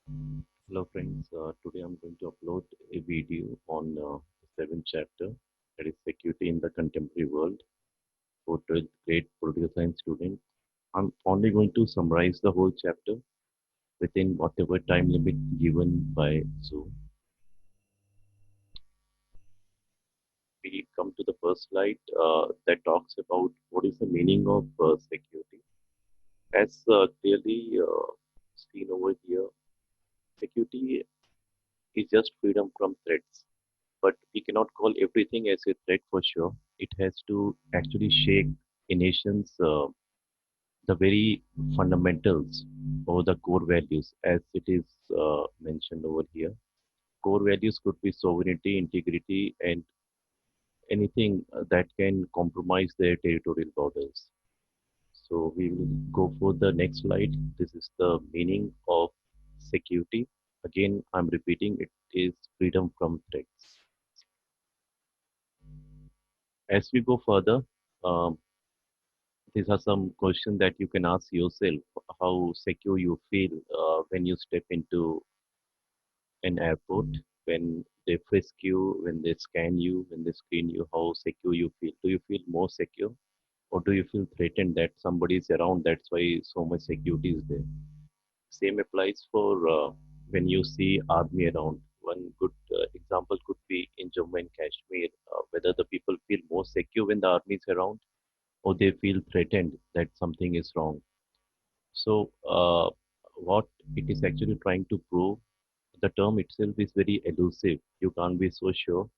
Hello friends, today I'm going to upload a video on the seventh chapter, that is security in the contemporary world, for 12th grade political science student. I'm only going to summarize the whole chapter within whatever time limit given by Zoom. We come to the first slide that talks about what is the meaning of security. As clearly seen over here, security is just freedom from threats, but we cannot call everything as a threat for sure. It has to actually shake a nation's the very fundamentals or the core values, as it is mentioned over here. Core values could be sovereignty, integrity, and anything that can compromise their territorial borders. So we will go for the next slide. This is the meaning of security. Again, I'm repeating, it is freedom from threats. As we go further, um, these are some questions that you can ask yourself. How secure you feel when you step into an airport, when they frisk you, when they scan you, when they screen you, how secure you feel. Do you feel more secure, or do you feel threatened that somebody is around? That's why so much security is there. Same applies for when you see army around. One good example could be in Jammu and Kashmir, whether the people feel more secure when the army is around, or they feel threatened that something is wrong. So, what it is actually trying to prove, the term itself is very elusive. You can't be so sure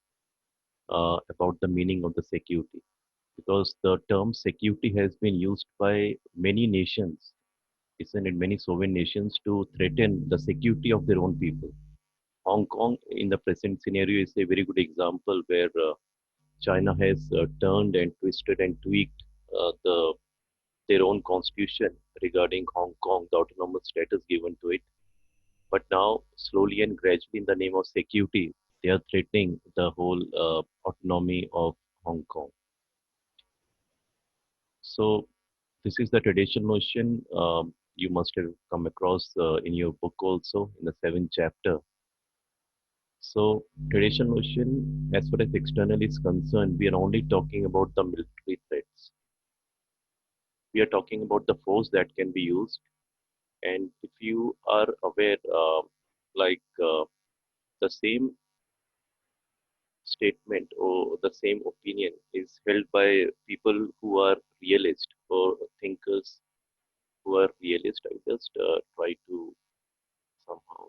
about the meaning of the security, because the term security has been used by many nations, isn't it? Many sovereign nations to threaten the security of their own people. Hong Kong, in the present scenario, is a very good example where China has turned and twisted and tweaked their own constitution regarding Hong Kong, the autonomous status given to it. But now, slowly and gradually, in the name of security, they are threatening the whole autonomy of Hong Kong. So, this is the traditional notion you must have come across in your book also in the seventh chapter. So, traditional notion, as far as external is concerned, we are only talking about the military threats. We are talking about the force that can be used. And if you are aware, like the same statement or the same opinion is held by people who are realist or thinkers who are realist. I just try to somehow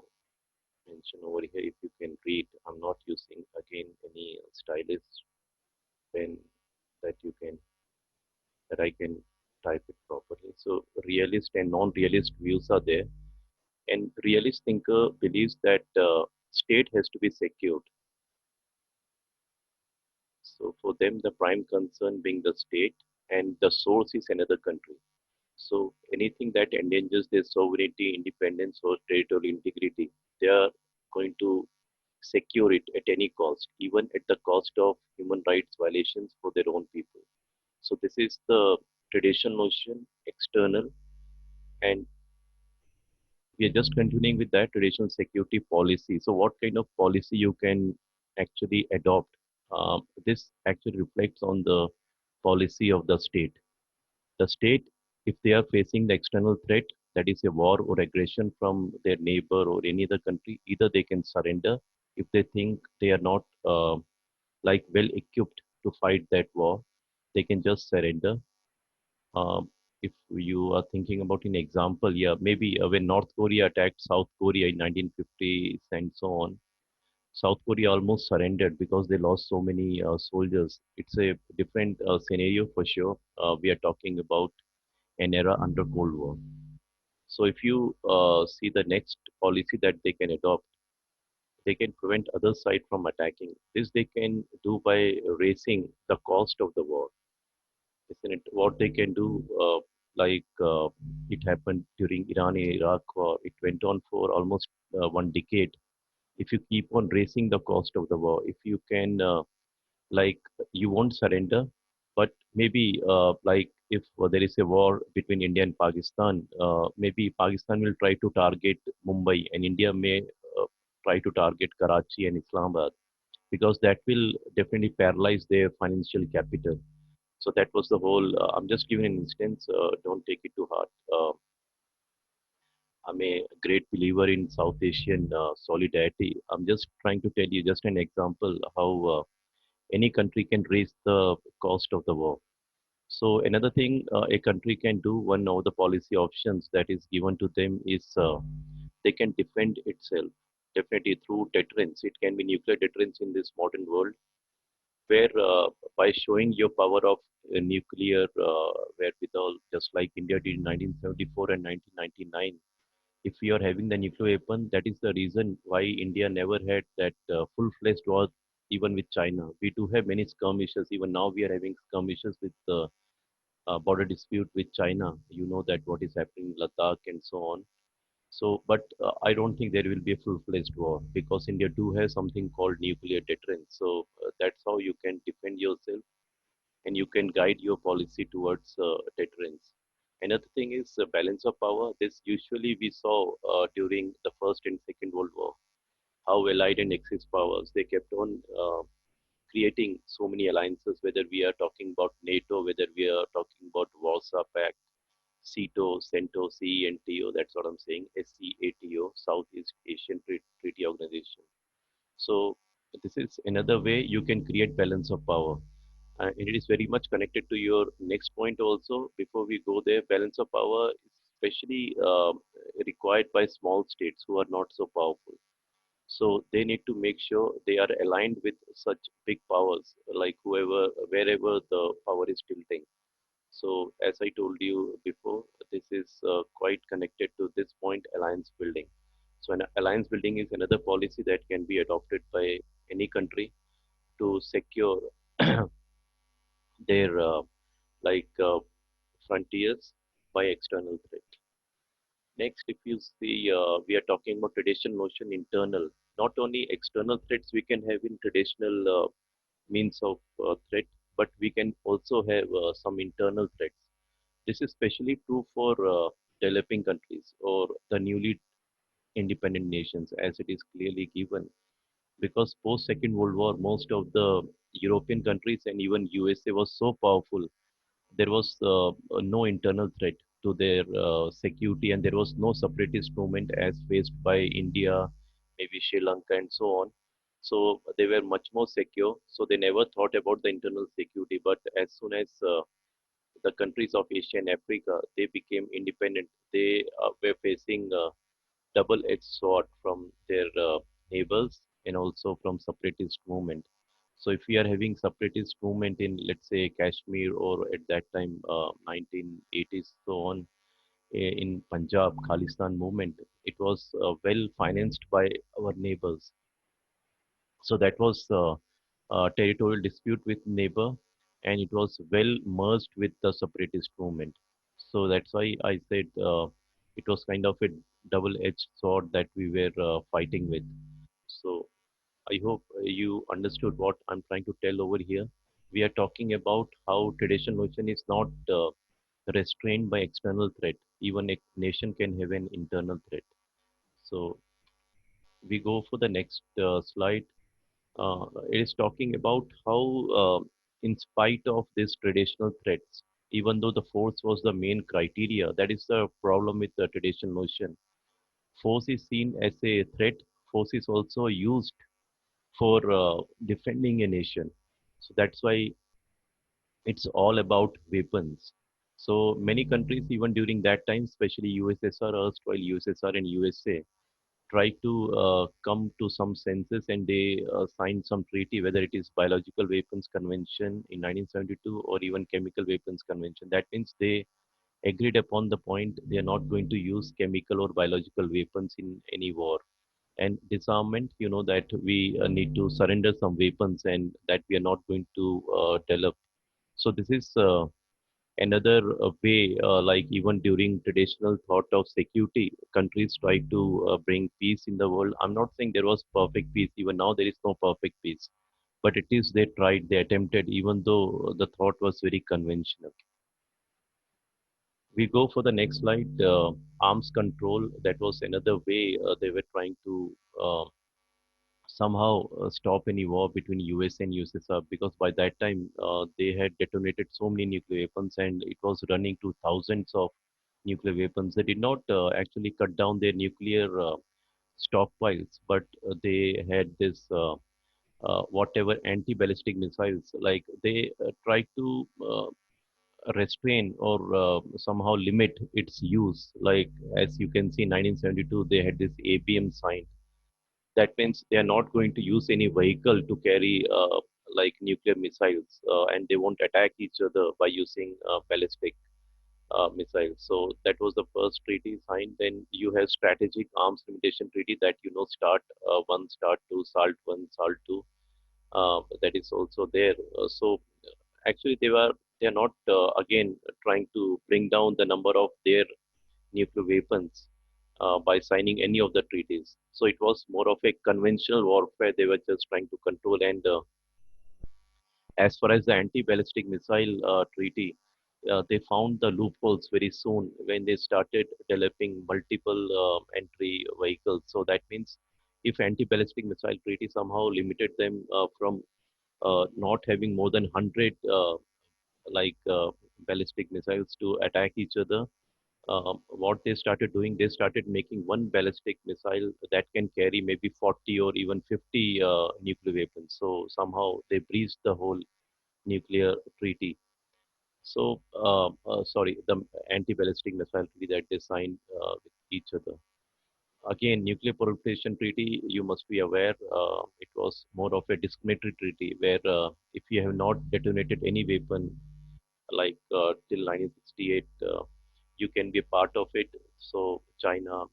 mention over here, if you can read. I'm not using again any stylus pen that you can that I can type it properly. So realist and non-realist views are there, and realist thinker believes that state has to be secured. So for them, the prime concern being the state, and the source is another country. So anything that endangers their sovereignty, independence, or territorial integrity, they are going to secure it at any cost, even at the cost of human rights violations for their own people. So this is the traditional notion, external, and we are just continuing with that traditional security policy. So what kind of policy you can actually adopt? This actually reflects on the policy of the state. The state, if they are facing the external threat, that is a war or aggression from their neighbor or any other country, either they can surrender if they think they are not like well equipped to fight that war, they can just surrender. Um, if you are thinking about an example, yeah, maybe when North Korea attacked South Korea in 1950s and so on, South Korea almost surrendered because they lost so many soldiers. It's a different scenario for sure. We are talking about an era under Cold War. So if you see the next policy that they can adopt, they can prevent other side from attacking. This they can do by raising the cost of the war, isn't it? What they can do, like it happened during Iran and Iraq war. It went on for almost 1 decade. If you keep on raising the cost of the war, if you can like you won't surrender, but maybe like if there is a war between India and Pakistan, maybe Pakistan will try to target Mumbai and India may try to target Karachi and Islamabad because that will definitely paralyze their financial capital. So that was the whole. I'm just giving an instance. Don't take it to heart. I'm a great believer in South Asian solidarity. I'm just trying to tell you just an example how any country can raise the cost of the war. So another thing a country can do, one of the policy options that is given to them is they can defend itself definitely through deterrence. It can be nuclear deterrence in this modern world, where by showing your power of nuclear wherewithal, just like India did in 1974 and 1999. If we are having the nuclear weapon, that is the reason why India never had that full-fledged war even with China. We do have many skirmishes. Even now, we are having skirmishes with the border dispute with China. You know that what is happening in Ladakh and so on. So, but I don't think there will be a full-fledged war because India do have something called nuclear deterrence. So that's how you can defend yourself and you can guide your policy towards deterrence. Another thing is balance of power. This usually we saw during the First and Second World War, how Allied and Axis powers they kept on creating so many alliances. Whether we are talking about NATO, whether we are talking about Warsaw Pact, CETO, CENTO, CENTO, that's what I'm saying, SCATO, Southeast Asian Treaty Organization. So this is another way you can create balance of power. And it is very much connected to your next point also. Before we go there, balance of power is especially required by small states who are not so powerful. So they need to make sure they are aligned with such big powers, like whoever, wherever the power is tilting. So as I told you before, this is quite connected to this point, alliance building. So an alliance building is another policy that can be adopted by any country to secure their frontiers by external threat. Next, if you see, we are talking about traditional notion internal, not only external threats we can have in traditional means of threat, but we can also have some internal threats. This is especially true for developing countries or the newly independent nations, as it is clearly given. Because post Second World War, most of the European countries and even USA was so powerful there was no internal threat to their security, and there was no separatist movement as faced by India, maybe Sri Lanka, and so on. So they were much more secure. So they never thought about the internal security. But as soon as the countries of Asia and Africa they became independent, they were facing double-edged sword from their neighbors and also from separatist movement. So if we are having separatist movement in, let's say, Kashmir or at that time, 1980s, so on, in Punjab, Khalistan movement, it was well financed by our neighbors. So that was a territorial dispute with neighbor, and it was well merged with the separatist movement. So that's why I said it was kind of a double-edged sword that we were fighting with. So I hope you understood what I'm trying to tell over here. We are talking about how traditional notion is not restrained by external threat. Even a nation can have an internal threat. So we go for the next slide. It is talking about how, in spite of these traditional threats, even though the force was the main criteria, that is the problem with the traditional notion. Force is seen as a threat. Force is also used for defending a nation. So that's why it's all about weapons. So many countries, even during that time, especially USSR, erstwhile USSR and USA, try to come to some senses and they signed some treaty, whether it is biological weapons convention in 1972 or even chemical weapons convention. That means they agreed upon the point they are not going to use chemical or biological weapons in any war. And disarmament, you know that we need to surrender some weapons and that we are not going to develop. So this is another way, like even during traditional thought of security, countries try to bring peace in the world. I'm not saying there was perfect peace. Even now, there is no perfect peace. But it is they tried, they attempted, even though the thought was very conventional. We go for the next slide. Arms control. That was another way they were trying to somehow stop any war between US and USSR, because by that time they had detonated so many nuclear weapons and it was running to thousands of nuclear weapons. They did not actually cut down their nuclear stockpiles, but they had this whatever anti-ballistic missiles. Like they tried to restrain or somehow limit its use. Like as you can see, 1972 they had this ABM sign. That means they are not going to use any vehicle to carry like nuclear missiles, and they won't attack each other by using ballistic missiles. So that was the first treaty signed. Then you have strategic arms limitation treaty that start one, start two, SALT one, SALT two. That is also there. So actually they are not again trying to bring down the number of their nuclear weapons by signing any of the treaties. So it was more of a conventional warfare. They were just trying to control. And as far as the anti-ballistic missile treaty, they found the loopholes very soon when they started developing multiple entry vehicles. So that means if anti-ballistic missile treaty somehow limited them from not having more than 100 like ballistic missiles to attack each other, what they started doing, they started making one ballistic missile that can carry maybe 40 or even 50 nuclear weapons. So somehow they breached the whole nuclear treaty. So, sorry, the anti-ballistic missile treaty that they signed with each other. Again, nuclear proliferation treaty, you must be aware, it was more of a discriminatory treaty where if you have not detonated any weapon like till 1968, you can be a part of it. So China,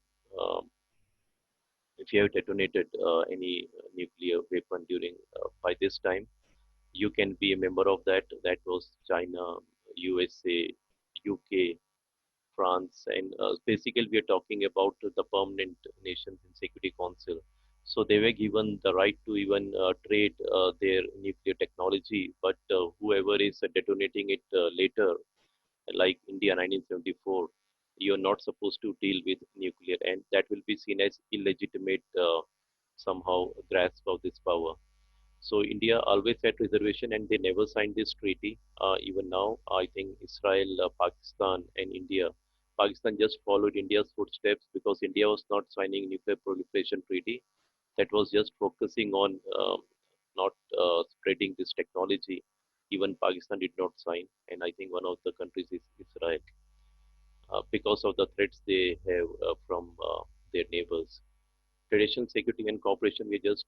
if you have detonated any nuclear weapon during by this time, you can be a member of that. That was China, USA, UK, France, and basically we are talking about the permanent nations in Security Council. So they were given the right to even trade their nuclear technology, but whoever is detonating it later, like India 1974, you're not supposed to deal with nuclear, and that will be seen as illegitimate somehow grasp of this power. So India always had reservation, and they never signed this treaty. Even now, I think Israel, Pakistan, and India. Pakistan just followed India's footsteps because India was not signing nuclear proliferation treaty. That was just focusing on not spreading this technology. Even Pakistan did not sign, and I think one of the countries is Israel because of the threats they have from their neighbors. Traditional security and cooperation, we just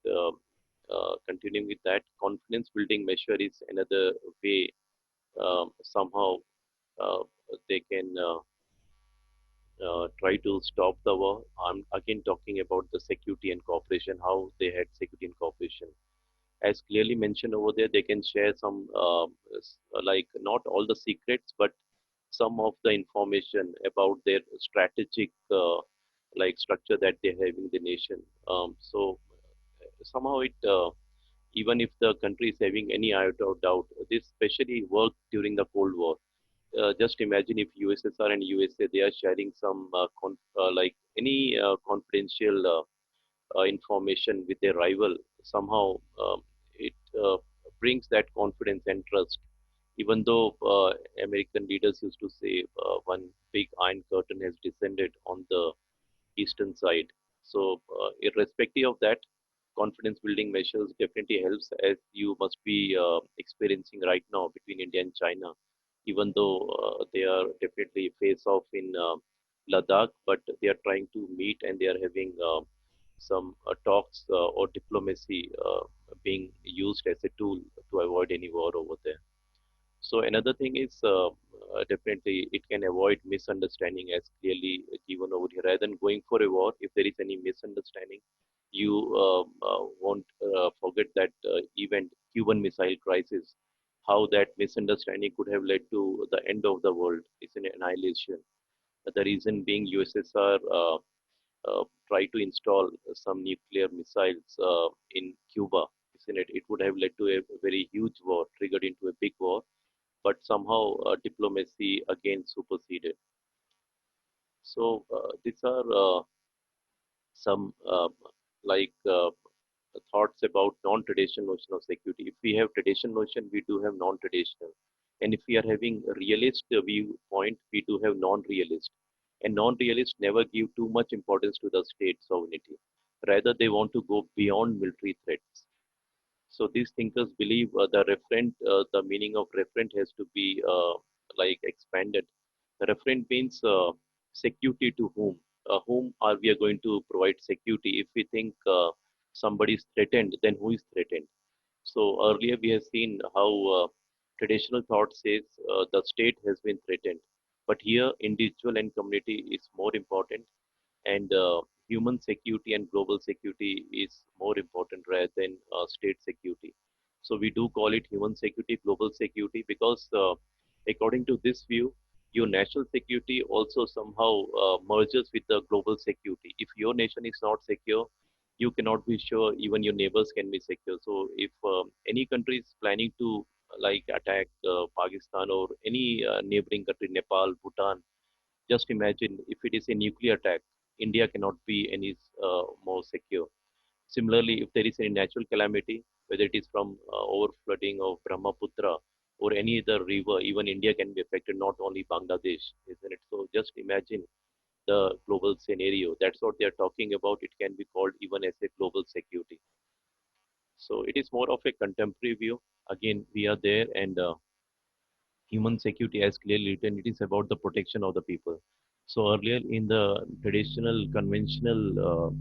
continuing with that. Confidence building measure is another way somehow uh, they can try to stop the war. I'm again talking about the security and cooperation, how they had security and cooperation. As clearly mentioned over there, they can share some, like not all the secrets, but some of the information about their strategic, like structure that they have in the nation. So somehow it, even if the country is having any iota of doubt, this especially worked during the Cold War. Just imagine if USSR and USA they are sharing some like any confidential information with their rival. Somehow it brings that confidence and trust. Even though American leaders used to say one big iron curtain has descended on the eastern side. So, irrespective of that, confidence building measures definitely helps, as you must be experiencing right now between India and China. Even though they are definitely face off in Ladakh, but they are trying to meet and they are having some talks or diplomacy being used as a tool to avoid any war over there. So another thing is definitely it can avoid misunderstanding as clearly given over here. Rather than going for a war, if there is any misunderstanding, you won't forget that event, Cuban Missile Crisis, how that misunderstanding could have led to the end of the world. It's an annihilation. The reason being USSR tried to install some nuclear missiles in Cuba, isn't it? It would have led to a very huge war, triggered into a big war, but somehow diplomacy again superseded. So these are some like thoughts about non-traditional notion of security. If we have traditional notion, we do have non-traditional, and if we are having a realist viewpoint, we do have non-realist. And non-realist never give too much importance to the state sovereignty. Rather, they want to go beyond military threats. So these thinkers believe the meaning of referent has to be like expanded. Referent means security to whom? Whom are we going to provide security? If we think somebody is threatened, then who is threatened? So earlier we have seen how traditional thought says the state has been threatened, but here individual and community is more important, and human security and global security is more important rather than state security. So we do call it human security, global security, because according to this view, your national security also somehow merges with the global security. If your nation is not secure, you cannot be sure even your neighbors can be secure. So if any country is planning to like attack Pakistan or any neighboring country, Nepal, Bhutan, just imagine if it is a nuclear attack, India cannot be any more secure. Similarly, if there is any natural calamity, whether it is from overflooding of Brahmaputra or any other river, even India can be affected, not only Bangladesh, isn't it? So just imagine the global scenario. That's what they are talking about. It can be called even as a global security. So it is more of a contemporary view. Again, we are there, and human security, as clearly written, it is about the protection of the people. So earlier in the traditional, conventional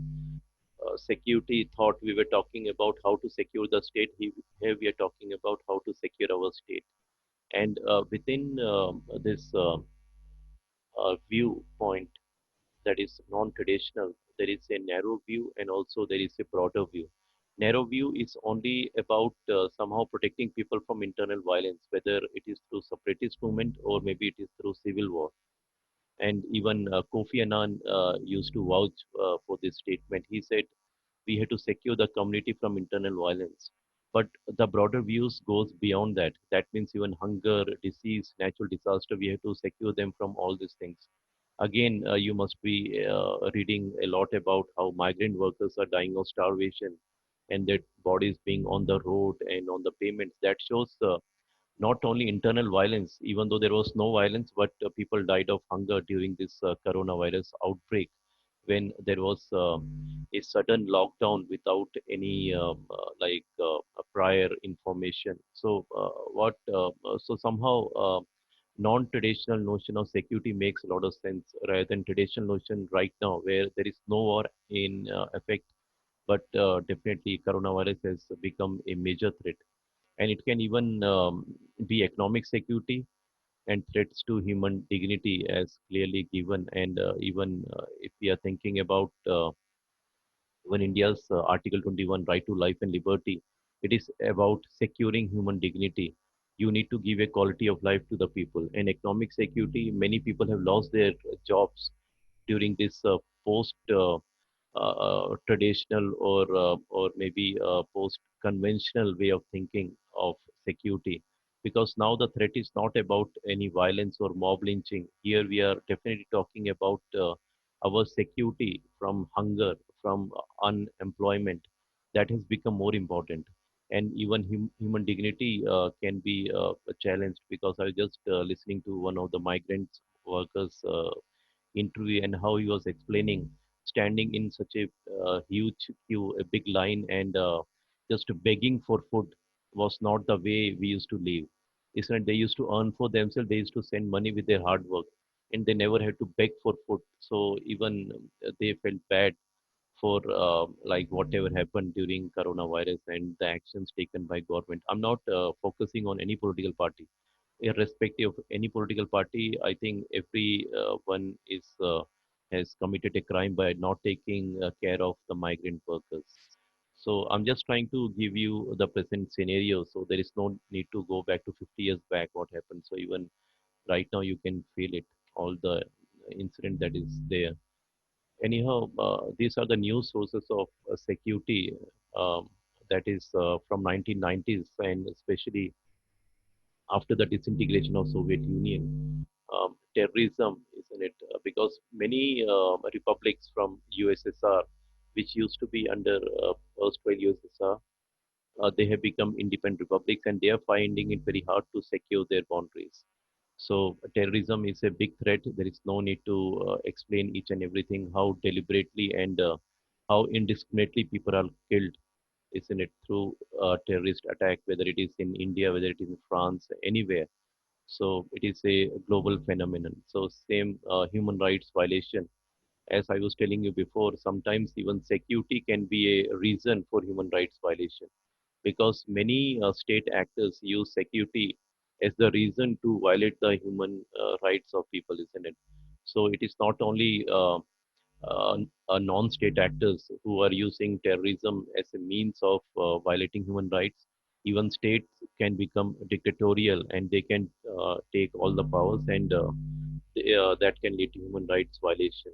security thought, we were talking about how to secure the state. Here we are talking about how to secure our state. And within this viewpoint that is non-traditional, there is a narrow view and also there is a broader view. Narrow view is only about somehow protecting people from internal violence, whether it is through separatist movement or maybe it is through civil war. And even Kofi Annan used to vouch for this statement. He said we have to secure the community from internal violence. But the broader views goes beyond that. That means even hunger, disease, natural disaster, we have to secure them from all these things. Again, you must be reading a lot about how migrant workers are dying of starvation and their bodies being on the road and on the pavements. That shows not only internal violence, even though there was no violence, but people died of hunger during this coronavirus outbreak when there was a sudden lockdown without any prior information. So so somehow non-traditional notion of security makes a lot of sense rather than traditional notion right now where there is no war in effect, but definitely coronavirus has become a major threat, and it can even be economic security and threats to human dignity as clearly given. And even if we are thinking about even India's Article 21 right to life and liberty, it is about securing human dignity. You need to give a quality of life to the people. And economic security, many people have lost their jobs during this post traditional or maybe post conventional way of thinking of security, because now the threat is not about any violence or mob lynching. Here we are definitely talking about our security from hunger, from unemployment. That has become more important, and even human dignity can be challenged, because I was just listening to one of the migrant workers interview and how he was explaining standing in such a huge queue, a big line, and just begging for food was not the way we used to live. Isn't it? They used to earn for themselves. They used to send money with their hard work, and they never had to beg for food. So even they felt bad for like whatever happened during coronavirus and the actions taken by government. I'm not focusing on any political party, irrespective of any political party. I think every one is has committed a crime by not taking care of the migrant workers. So I'm just trying to give you the present scenario. So there is no need to go back to 50 years back what happened. So even right now you can feel it, all the incident that is there. Anyhow, these are the news sources of security um, that is from 1990s, and especially after the disintegration of Soviet Union. terrorism, isn't it? Because many republics from USSR, which used to be under erstwhile USSR, they have become independent republics and they are finding it very hard to secure their boundaries. So terrorism is a big threat. There is no need to explain each and everything, how deliberately and how indiscriminately people are killed, isn't it, through terrorist attack, whether it is in India, whether it is in France, anywhere. So it is a global phenomenon. So same human rights violation. As I was telling you before, sometimes even security can be a reason for human rights violation because many state actors use security as the reason to violate the human rights of people, isn't it? So it is not only non-state actors who are using terrorism as a means of violating human rights. Even states can become dictatorial and they can take all the powers and that can lead to human rights violation.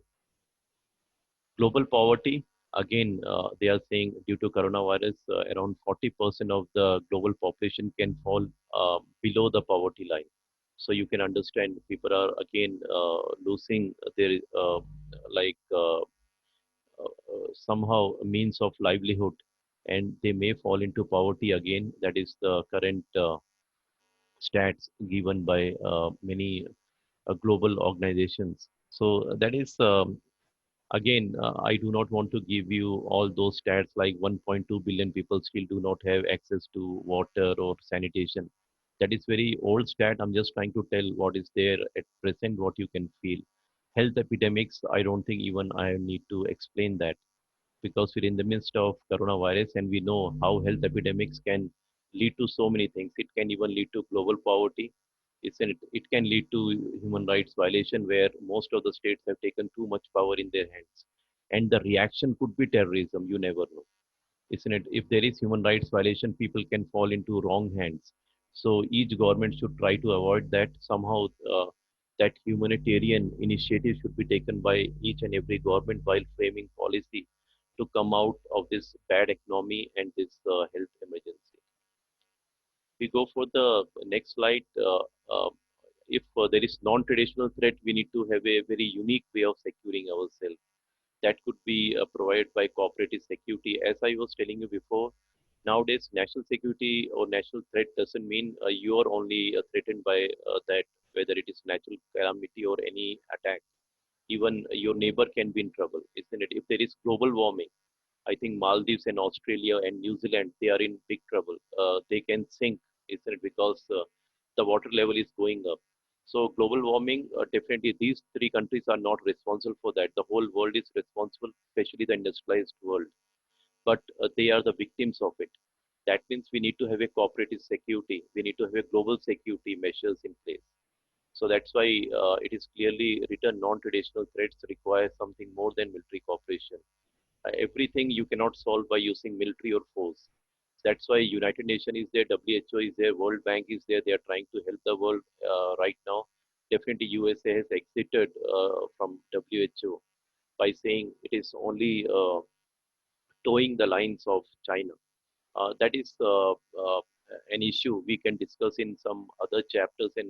Global poverty, again, they are saying due to coronavirus, around 40% of the global population can fall below the poverty line. So you can understand people are again losing their somehow a means of livelihood and they may fall into poverty again. That is the current stats given by many global organizations. So that is again, I do not want to give you all those stats like 1.2 billion people still do not have access to water or sanitation. That is very old stat. I'm just trying to tell what is there at present, what you can feel. Health epidemics, I don't think even I need to explain that because we're in the midst of coronavirus and we know how health epidemics can lead to so many things. It can even lead to global poverty. It can lead to human rights violation where most of the states have taken too much power in their hands. And the reaction could be terrorism. You never know, isn't it? If there is human rights violation, people can fall into wrong hands. So each government should try to avoid that. Somehow, that humanitarian initiative should be taken by each and every government while framing policy to come out of this bad economy and this health emergency. We go for the next slide. If there is non-traditional threat, we need to have a very unique way of securing ourselves that could be provided by cooperative security. As I was telling you before, nowadays national security or national threat doesn't mean you are only threatened by that, whether it is natural calamity or any attack. Even your neighbor can be in trouble, isn't it? If there is global warming, I think Maldives and Australia and New Zealand, they are in big trouble. They can sink, isn't it? Because the water level is going up. So global warming, definitely these three countries are not responsible for that. The whole world is responsible, especially the industrialized world. But they are the victims of it. That means we need to have a cooperative security. We need to have a global security measures in place. So that's why it is clearly written non-traditional threats require something more than military cooperation. Everything you cannot solve by using military or force. That's why United Nations is there, WHO is there, World Bank is there. They are trying to help the world right now. Definitely, USA has exited from WHO by saying it is only towing the lines of China. That is an issue we can discuss in some other chapters and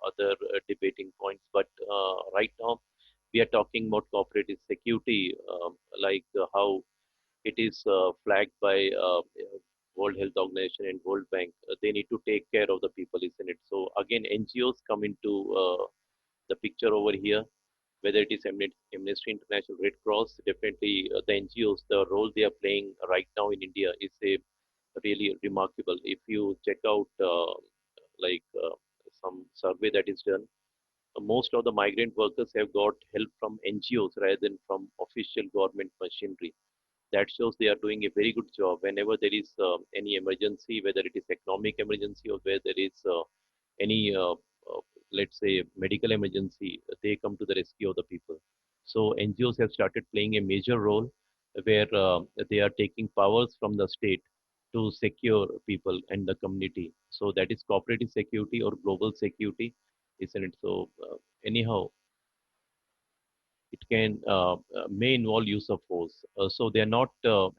other debating points. But right now, we are talking about cooperative security, like how it is flagged by World Health Organization and World Bank. They need to take care of the people, isn't it? So again, NGOs come into the picture over here. Whether it is Amnesty International, Red Cross, definitely the NGOs, the role they are playing right now in India is a really remarkable. If you check out like some survey that is done, most of the migrant workers have got help from NGOs rather than from official government machinery. That shows they are doing a very good job whenever there is any emergency, whether it is economic emergency or where there is any let's say medical emergency, they come to the rescue of the people. So NGOs have started playing a major role where they are taking powers from the state to secure people and the community. So that is cooperative security or global security, isn't it? So anyhow, it can may involve use of force. So they are not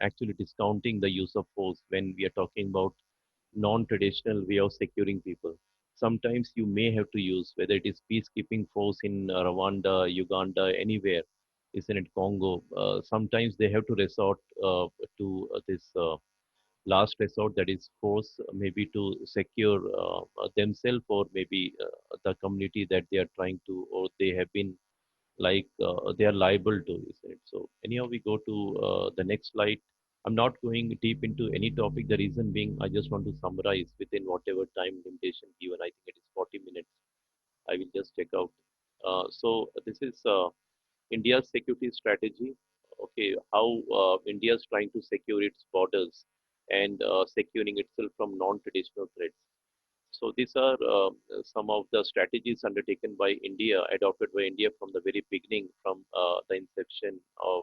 actually discounting the use of force when we are talking about non-traditional way of securing people. sometimes you may have to use, whether it is peacekeeping force in Rwanda, Uganda, anywhere, isn't it, Congo? Sometimes they have to resort to this last resort, that is force, maybe to secure themselves or maybe the community that they are trying to, or they have been like they are liable to, isn't it? So anyhow, we go to the next slide. I'm not going deep into any topic. The reason being, I just want to summarize within whatever time limitation given. I think it is 40 minutes. I will just check out. So this is India's security strategy. Okay, how India is trying to secure its borders and securing itself from non-traditional threats. So these are some of the strategies undertaken by India, adopted by India from the very beginning, from the inception of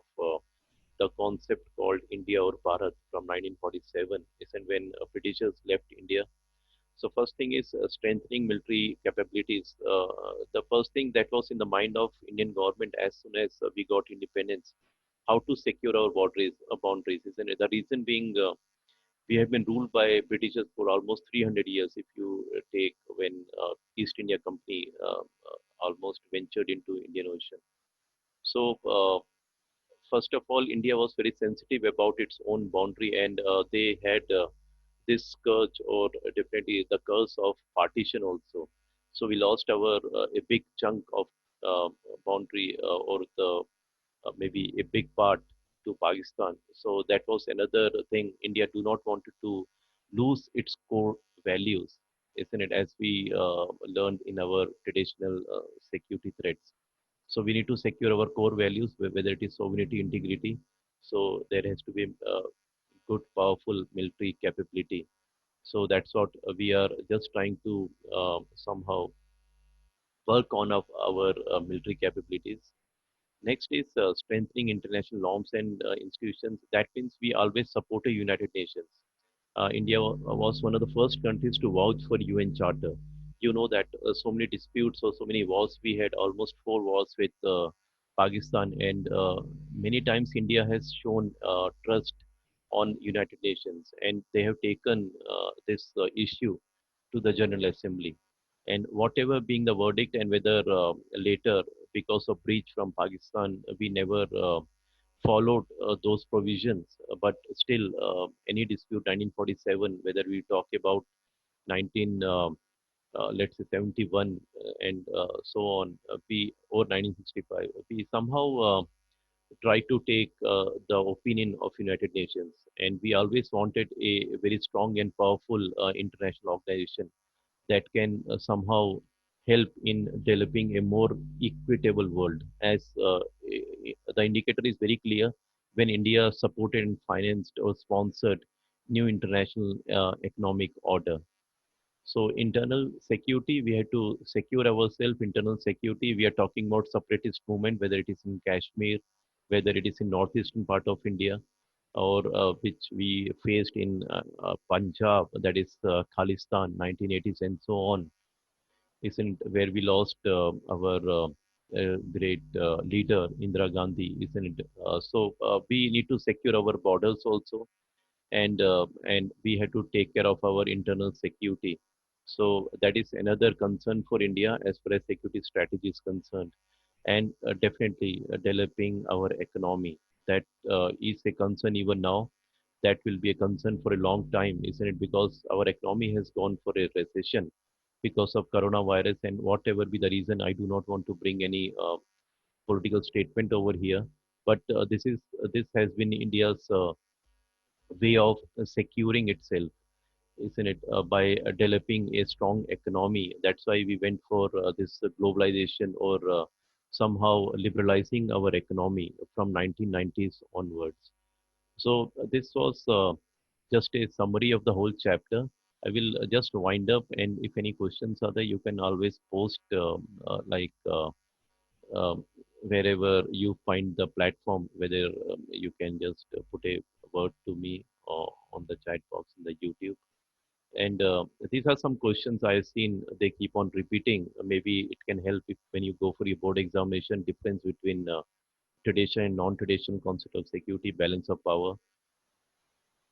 the concept called India or Bharat from 1947, isn't when Britishers left India. So first thing is strengthening military capabilities. The first thing that was in the mind of Indian government as soon as we got independence, how to secure our boundaries, isn't it? The reason being, we have been ruled by Britishers for almost 300 years. If you take when East India Company almost ventured into Indian Ocean. So first of all, India was very sensitive about its own boundary, and they had this scourge, or definitely the curse of partition also. So we lost our a big chunk of uh, boundary, or the maybe a big part to Pakistan. So that was another thing. India do not want to lose its core values, isn't it? As we learned in our traditional security threats. So we need to secure our core values, whether it is sovereignty, integrity. So there has to be good, powerful military capability. So that's what we are just trying to somehow work on of our military capabilities. Next is strengthening international norms and institutions. That means we always support a United Nations. India was one of the first countries to vouch for UN Charter. You know that so many disputes or so many wars, we had almost four wars with Pakistan, and many times India has shown trust on United Nations, and they have taken this issue to the General Assembly. And whatever being the verdict, and whether later, because of breach from Pakistan, we never followed those provisions. But still, any dispute 1947, whether we talk about 19, let's say 71, and so on, we or 1965, we somehow try to take the opinion of United Nations, and we always wanted a very strong and powerful international organization that can somehow help in developing a more equitable world. As the indicator is very clear, when India supported and financed or sponsored new international economic order. So internal security, we had to secure ourselves. Internal security, we are talking about separatist movement, whether it is in Kashmir, whether it is in northeastern part of India, or which we faced in Punjab, that is Khalistan, 1980s, and so on, isn't where we lost our great leader Indira Gandhi, isn't it? So we need to secure our borders also, and we had to take care of our internal security. So that is another concern for India as far as security strategy is concerned, and definitely developing our economy. That is a concern even now. That will be a concern for a long time, isn't it? Because our economy has gone for a recession because of coronavirus, and whatever be the reason, I do not want to bring any political statement over here. But this has been India's way of securing itself, isn't it? By developing a strong economy. That's why we went for this globalization, or somehow liberalizing our economy from 1990s onwards. So this was just a summary of the whole chapter. I will just wind up, and if any questions are there, you can always post um, wherever you find the platform, whether you can just put a word to me on the chat box in the YouTube. And these are some questions I have seen they keep on repeating. Maybe it can help if when you go for your board examination, difference between traditional and non-traditional concept of security, balance of power,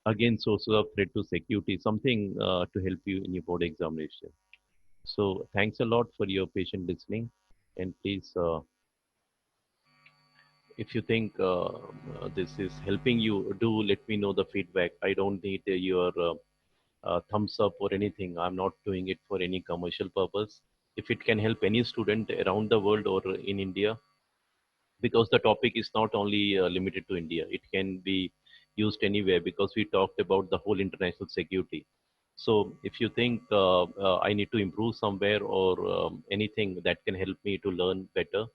again sources of threat to security, something to help you in your board examination. So thanks a lot for your patient listening. And please, if you think this is helping you, do let me know the feedback. I don't need your thumbs up or anything. I'm not doing it for any commercial purpose. If it can help any student around the world or in India, because the topic is not only limited to India, it can be used anywhere because we talked about the whole international security. So if you think I need to improve somewhere or anything that can help me to learn better,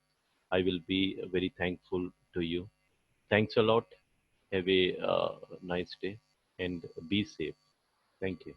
I will be very thankful to you. Thanks a lot. Have a nice day and be safe. Thank you.